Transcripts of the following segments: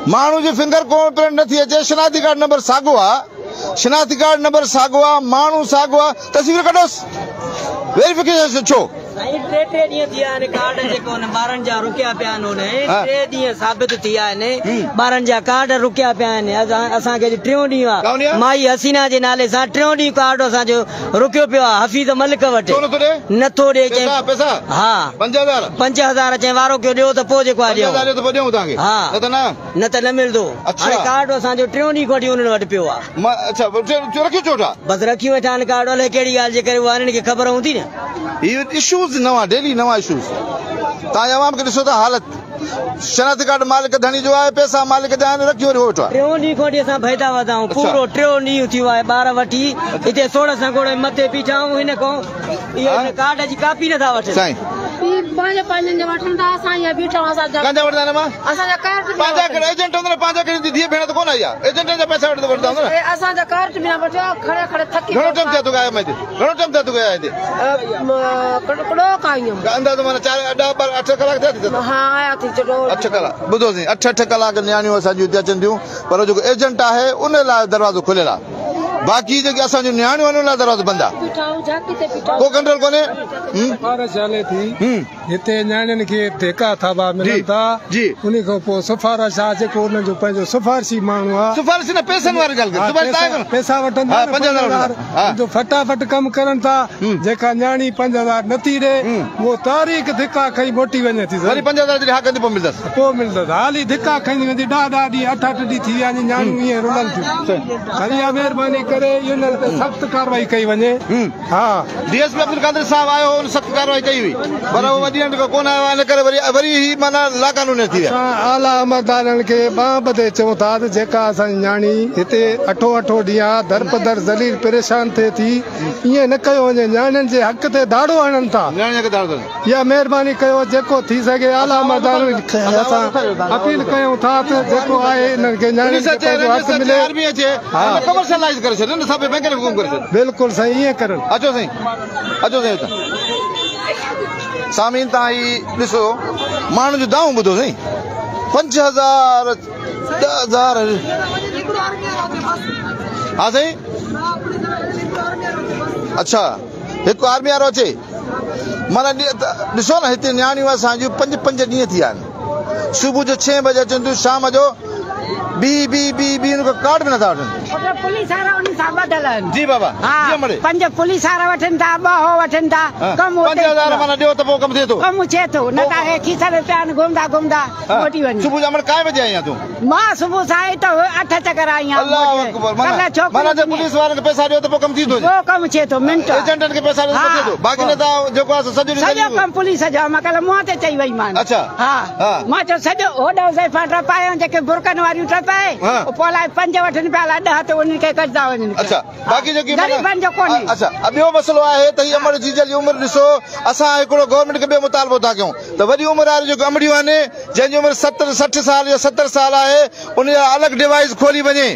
माण्हू जी finger print नथी अचे शनाख्ती कार्ड नंबर साॻियो आहे शनाख्ती कार्ड नंबर साॻियो आहे माण्हू साॻियो आहे तस्वीर कढोसि वेरिफिकेशन छो टे ॾींहं थी विया आहिनि कार्ड जेको ॿारनि जा रुकिया पिया आहिनि टे ॾींहं साबित थी विया आहिनि ॿारनि जा कार्ड रुकिया पिया आहिनि असांखे टियों ॾींहुं आहे माई हसीना जे नाले सां टियों ॾींहुं कार्ड असांजो रुकियो पियो आहे हफ़ीज़ मलिक वटि नथो ॾे हा 5000 चए वारो कयो ॾियो त पोइ जेको आहे ॾियो हा न त न मिलंदो हाणे कार्ड असांजो टियों ॾींहुं खां वठी उन्हनि वटि पियो आहे बसि रखी वेठा आहिनि कार्ड अलाए कहिड़ी ॻाल्हि जे करे उहा हिननि खे ख़बर हूंदी न इशूज़ नवा डेली नवा इशूज़ तव्हां अवाम खे ॾिसो था हालत शनाख्ती कार्ड मालिक धणी जो आहे पैसा मालिक जा आहिनि रखी वरी वेठो आहे टियों ॾींहुं खां वठी असां भैदा वधाऊं पूरो टियों ॾींहुं थी वियो आहे ॿार वठी हिते 16 संगोड़े मथे बीठा आहियूं हिन खां इहो कार्ड जी कापी नथा वठनि साईं पंहिंजे वठनि था असां हीअ बीठा कांजा वठंदा आहिनि मां असांजा कार्ड पंहिंजा एजेंट हूंदा पंहिंजा कहिड़ी धीअ भेण त कोन आई आहे एजेंट जा पैसा वठंदा हूंदा न असांजा कार्ड बि न वठियो खड़े खड़े थकी घणो टाइम थियो तूं आया मैं घणो टाइम थियो तूं आया हिते कड़ो कायूं अंदाज़ो माना 8 कलाक थिया हा आया थी चलो 8 कलाक ॿुधो साईं 8 कलाक न्याणियूं असांजूं हिते अचनि थियूं पर जेको एजेंट आहे उन लाइ दरवाज़ो खुलियल आहे बाक़ी जेके असांजूं न्याणियूं आहिनि उन लाइ दरवाज़ो बंदि आहे को कंट्रोल कोन्हे सिफारिश हले थी हिते न्याणियुनि खे धिका थाबा मिलनि था उन खां पोइ सिफारिश आहे जेको उन्हनि जो पंहिंजो सिफारिशी माण्हू आहे सिफारिश न पैसनि वारी ॻाल्हि पैसा वठंदा जो फटाफट कमु करनि था जेका न्याणी 5000 नथी ॾे उहो तारीख़ धिका खई मोटी वञे थी वरी 5000 जी हाकंदी पोइ मिलंदसि हाली धिका खईंदी वेंदी ॾह ॾींहं 8 ॾींहं थी विया आहिनि न्याणियूं ईअं रुलनि थियूं खणी महिरबानी करे इन्हनि ते सख़्त कार्रवाई कई वञे हा डीएसपी अब्दुल कादिर साहब आयो हुन सख़्त कार्रवाई कई हुई पर उहो वॾी हंड कोन आयो इन करे वरी ही माना लाकानूनी थी विया आला अमलदारनि खे बांह ॿधे चऊं था जेका असांजी न्याणी हिते 8 ॾींहं दरपदर ज़लील परेशान थिए थी ईअं न कयो वञे न्याणियुनि जे हक़ ते दाड़ो हणनि था इहा महिरबानी कयो जेको थी सघे आला अमलदारनि खे असां अपील कयूं था त जेको आहे हिननि खे न्याणियुनि खे हक़ मिले कमर्शलाइज़ करे छॾनि न सभु बैंक हुकुम करे छॾनि बिल्कुलु साईं ईअं करनि अचो साईं सामीन तव्हां ही ॾिसो माण्हुनि जो दाऊं ॿुधो साईं 5000 10,000 हा साईं अच्छा हिकु आर्मी वारो अचे माना ॾिसो न हिते न्याणियूं असांजूं 5 ॾींहं थी विया आहिनि सुबुह जो 6 बजे अचनि थियूं शाम जो बी उनको कार्ड भी नथा वठनि पुलिस वारा उन सां ॿधल आहिनि जी बाबा हा 5 पुलिस वारा वठनि था 2 हो वठनि था कम 5000 माना ॾियो त पोइ कम थिए थो कम थिए थो न त हे खीसर पिया घुमदा मोटी वञे सुबुह जो काय बजे आई तूं मां सुबुह सां तो 8 चक्कर आई आहियां अल्लाह अकबर माना जे पुलिस वारनि खे पैसा ॾियो त पोइ कम थी थो पोइ कम थिए थो मिंट एजेंटनि खे पैसा ॾियो त थिए थो बाक़ी न त जेको आहे सॼो कम पुलिस जो मां कल मुंहं ते चई वई मान अच्छा हा मां चयो सॼो होॾो ज़ैफा टपायो जेके बुरकनि वारियूं टपाए पोइ लाइ 5 वठनि पिया 10 त उन्हनि खे कढंदा वञनि अच्छा बाक़ी जेकी गरीबनि जो कोन्हे अच्छा ॿियो मसलो आहे त हीअ अमर जीजल जी उमिरि ॾिसो असां हिकिड़ो गवर्नमेंट खे ॿियो मुतालबो था कयूं त वॾी उमिरि वारियूं जेको अमड़ियूं आहिनि जंहिंजी उमिरि 60 साल या 70 साल आहे उन जा अलॻि डिवाइस खोली वञे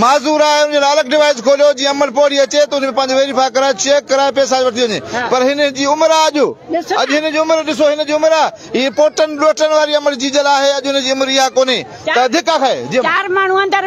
माज़ूर आहे उन अलॻि डिवाइस खोलियो जीअं अमल पोड़ी अचे त उन में पंहिंजो वेरीफाई कराए चेक कराए पैसा वठी वञे पर हिन जी उमिरि आहे अॼु हिन जी उमिरि ॾिसो हिन जी उमिरि आहे हीअ पोटनि ॾोटनि वारी अमर जीजल आहे अॼु हुन जी उमिरि इहा कोन्हे त धिका खाए 4 माण्हू अंदर